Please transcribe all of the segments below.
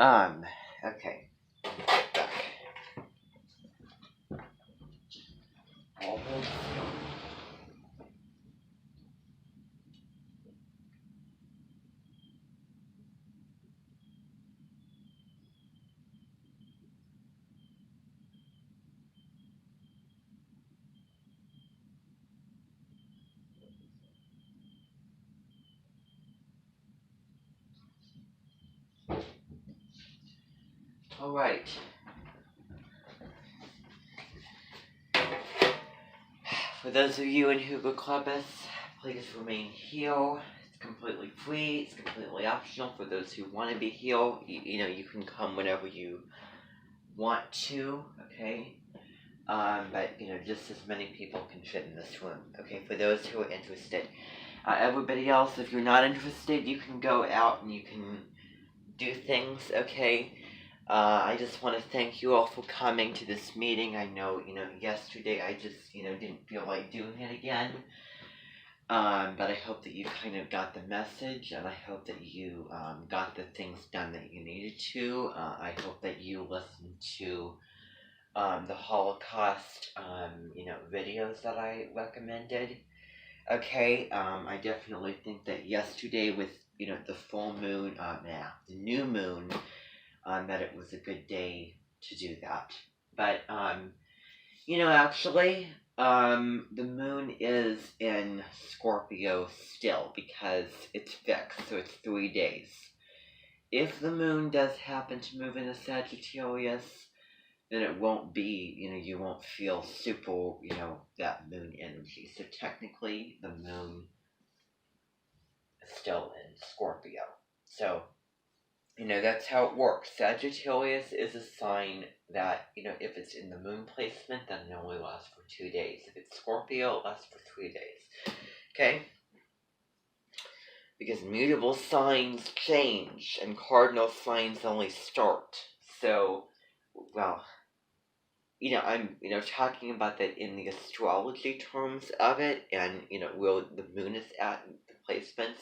Okay. Back. Almost. All right. For those of you in Hugo Clubus, please remain here. It's completely free. It's completely optional for those who want to be here. You can come whenever you want to. Okay. But just as many people can fit in this room. Okay. For those who are interested. Everybody else, if you're not interested, you can go out and you can do things. Okay. I just want to thank you all for coming to this meeting. I know, yesterday I just, didn't feel like doing it again. But I hope that you kind of got the message, and I hope that you got the things done that you needed to. I hope that you listened to the Holocaust, videos that I recommended. Okay, I definitely think that yesterday with, the full moon, the new moon, that it was a good day to do that. But, actually, the moon is in Scorpio still because it's fixed, so it's 3 days. If the moon does happen to move into Sagittarius, then it won't be, you won't feel super, that moon energy. So technically, the moon is still in Scorpio. So, that's how it works. Sagittarius is a sign that, if it's in the moon placement, then it only lasts for 2 days. If it's Scorpio, it lasts for 3 days. Okay? Because mutable signs change, and cardinal signs only start. So, well, I'm, talking about that in the astrology terms of it, and, where the moon is at, the placements.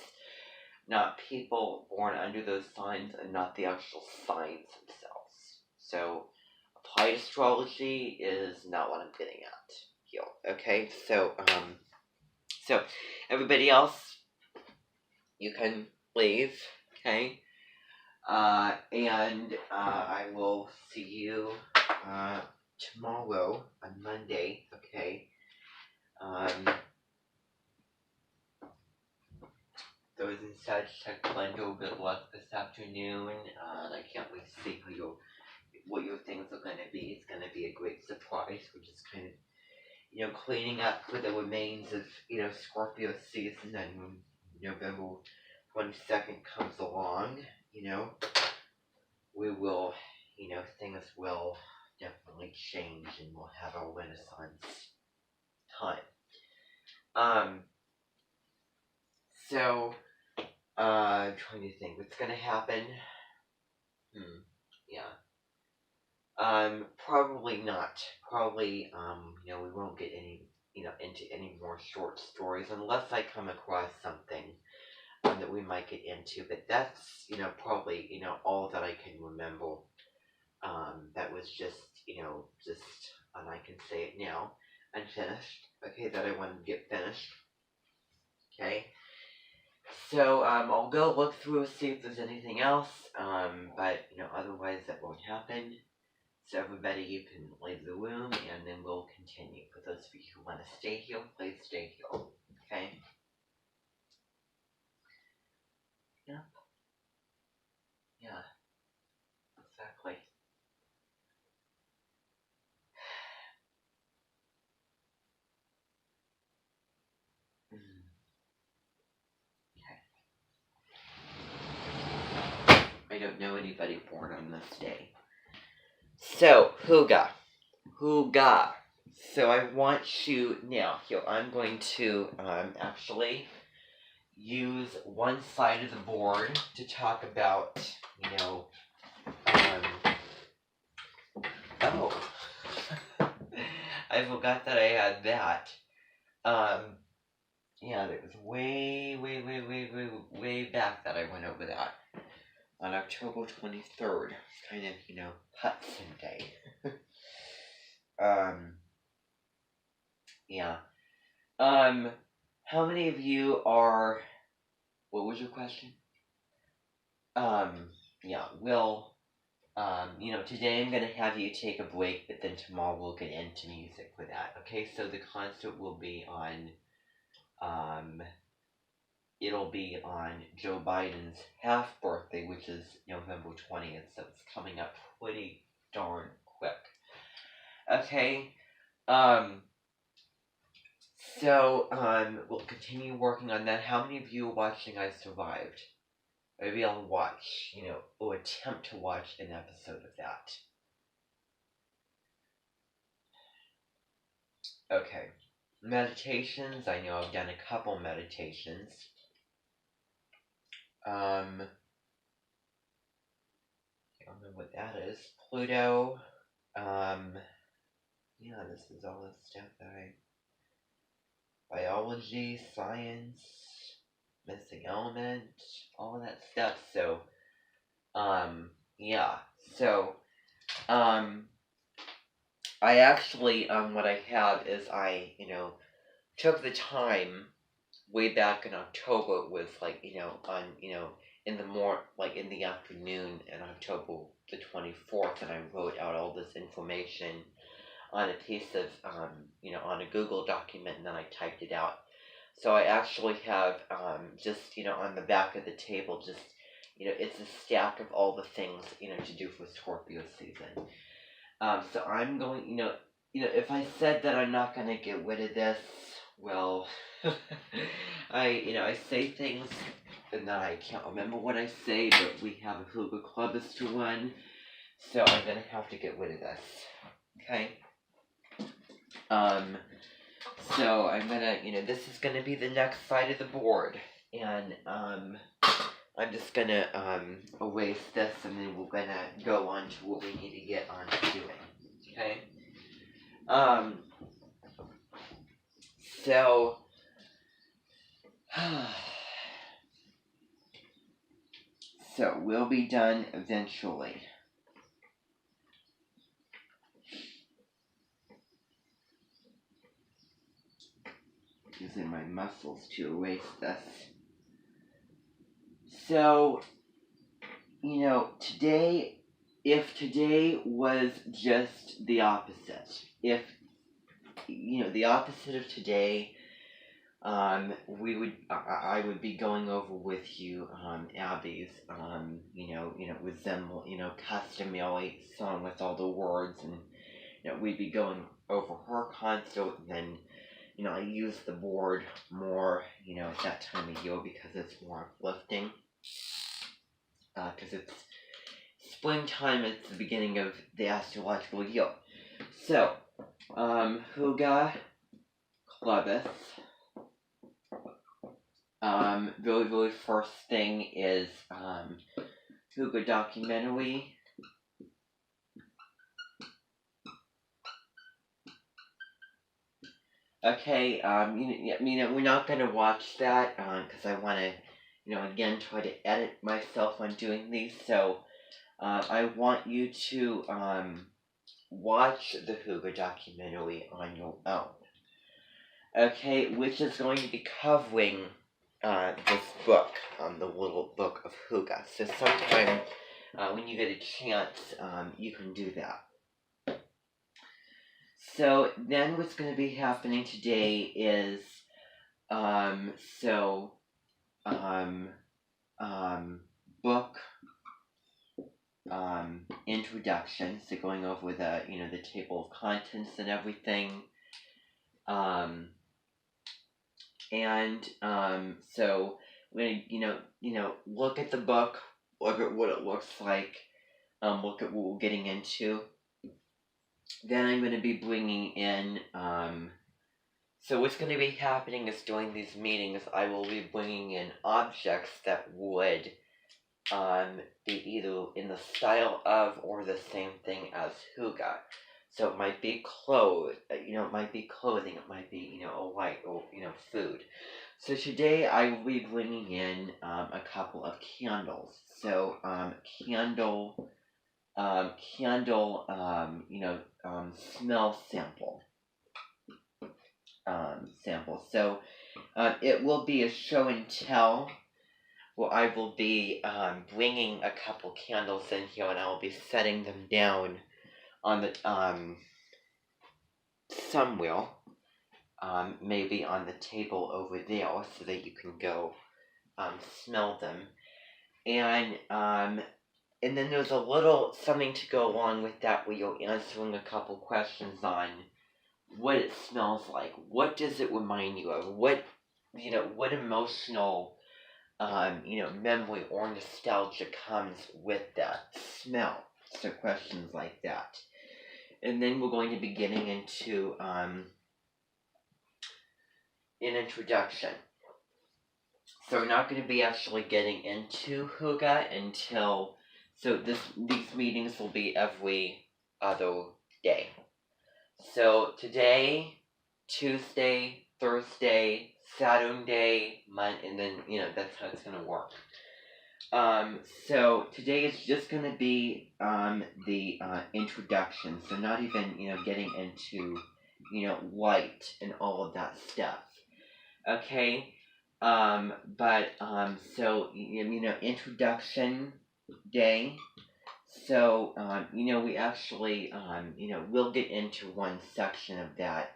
Not people born under those signs and not the actual signs themselves. So, applied astrology is not what I'm getting at here. Okay, so everybody else, you can leave. Okay, and I will see you tomorrow on Monday. Okay. Those in Sagittarius, Glendo, good luck this afternoon. I can't wait to see what your things are going to be. It's going to be a great surprise. We're just kind of, cleaning up for the remains of, Scorpio season. And when November 22nd comes along, we will, things will definitely change and we'll have our Renaissance time. So, I'm trying to think what's gonna happen. Yeah. Probably not. Probably, we won't get any, into any more short stories unless I come across something that we might get into. But that's, probably, all that I can remember. That was just, and I can say it now, unfinished. Okay, that I wanted to get finished. Okay. So, I'll go look through, see if there's anything else, but, otherwise that won't happen. So everybody, you can leave the room, and then we'll continue. For those of you who want to stay here, please stay here, okay? Yep. Yeah, exactly. Okay. I don't know anybody born on this day. So, Huga. So I want you, now, here, I'm going to, actually use one side of the board to talk about, oh, I forgot that I had that. Yeah, that was way back that I went over that. on October 23rd. Kind of, Hudson Day. Yeah. How many of you are, what was your question? Yeah, today I'm gonna have you take a break, but then tomorrow we'll get into music for that. Okay, so the concert will be on, it'll be on Joe Biden's half birthday, which is November 20th, so it's coming up pretty darn quick. Okay, we'll continue working on that. How many of you are watching I Survived? Maybe I'll watch, or attempt to watch an episode of that. Okay. Meditations, I know I've done a couple meditations. I don't know what that is. Pluto. Yeah, this is all the stuff that biology, science, missing element, all of that stuff. So, yeah. So, I actually, what I have is I, took the time way back in October with in the afternoon in October the 24th, and I wrote out all this information on a piece of, on a Google document, and then I typed it out. So I actually have, just, on the back of the table, just, it's a stack of all the things, to do for Scorpio season. So I'm going, if I said that I'm not going to get rid of this, well, I say things and then I can't remember what I say, but we have a Hygge Clubbers to run, so I'm going to have to get rid of this. Okay? So I'm going to, this is going to be the next side of the board, and, I'm just going to, erase this, and then we're going to go on to what we need to get on to doing. Okay? So, so we'll be done eventually. Using my muscles to erase this. So, today, if today was just the opposite, if, the opposite of today, I would be going over with you, Abby's, with them, customary song with all the words, and, we'd be going over her concert, and then, I use the board more, at that time of year because it's more uplifting. Because it's springtime, it's the beginning of the astrological year. So, Hygge Clubbers. Very, very first thing is, Hygge documentary. Okay, we're not gonna watch that, because I wanna, again, try to edit myself on doing these, so, I want you to, watch the Hygge documentary on your own. Okay, which is going to be covering, this book, the little book of Hygge. So sometime, when you get a chance, you can do that. So then what's going to be happening today is, book, introduction, so going over the, the table of contents and everything, so when, look at the book, look at what it looks like, look at what we're getting into. Then I'm going to be bringing in, so what's going to be happening is during these meetings, I will be bringing in objects that would, be either in the style of or the same thing as Hygge. So it might be clothes, it might be clothing, it might be, a light, or, food. So today I will be bringing in a couple of candles. So candle, smell sample. So it will be a show and tell. Well, I will be bringing a couple candles in here, and I will be setting them down on the somewhere, maybe on the table over there, so that you can go smell them. And then there's a little something to go along with that, where you're answering a couple questions on what it smells like. What does it remind you of? What emotional memory or nostalgia comes with that smell? So questions like that. And then we're going to be getting into an introduction. So we're not going to be actually getting into Hygge until, these meetings will be every other day. So today, Tuesday, Thursday, Saturday, Monday, and then, that's how it's going to work. So today is just going to be the introduction, so not even, getting into, light and all of that stuff. Okay? Introduction day. So, we actually, we'll get into one section of that.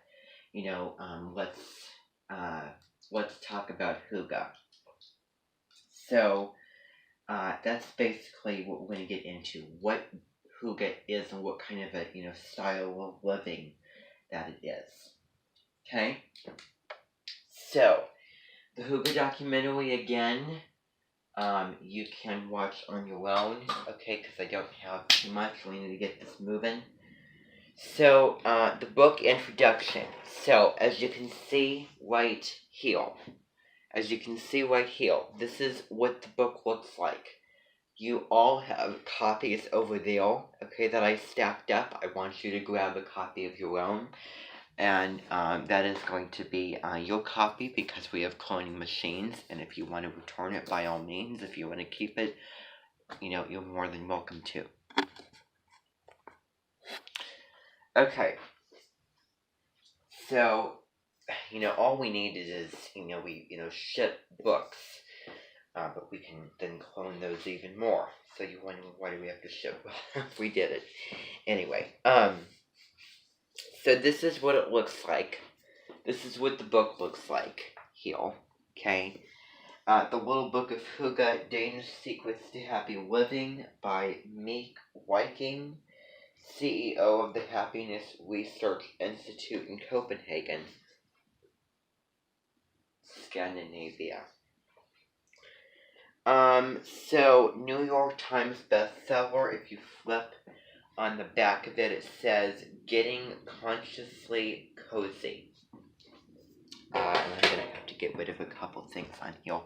Let's talk about Hygge. So, that's basically what we're going to get into. What Hygge is and what kind of a, style of living that it is. Okay? So, the Hygge documentary again, you can watch on your own, okay, because I don't have too much. We need to get this moving. So, the book introduction. So, as you can see right here, this is what the book looks like. You all have copies over there, okay, that I stacked up. I want you to grab a copy of your own. And that is going to be your copy, because we have cloning machines. And if you want to return it, by all means. If you want to keep it, you're more than welcome to. Okay. So, all we needed is, we, ship books. But we can then clone those even more. So you wonder, why do we have to ship? We did it. Anyway, so this is what it looks like. This is what the book looks like here, okay? The Little Book of Hygge, Danish Secrets to Happy Living by Meek Wiking, CEO of the Happiness Research Institute in Copenhagen, Scandinavia. So New York Times bestseller. If you flip on the back of it, it says Getting Consciously Cozy. And I'm gonna have to get rid of a couple things on here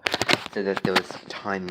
so that there's time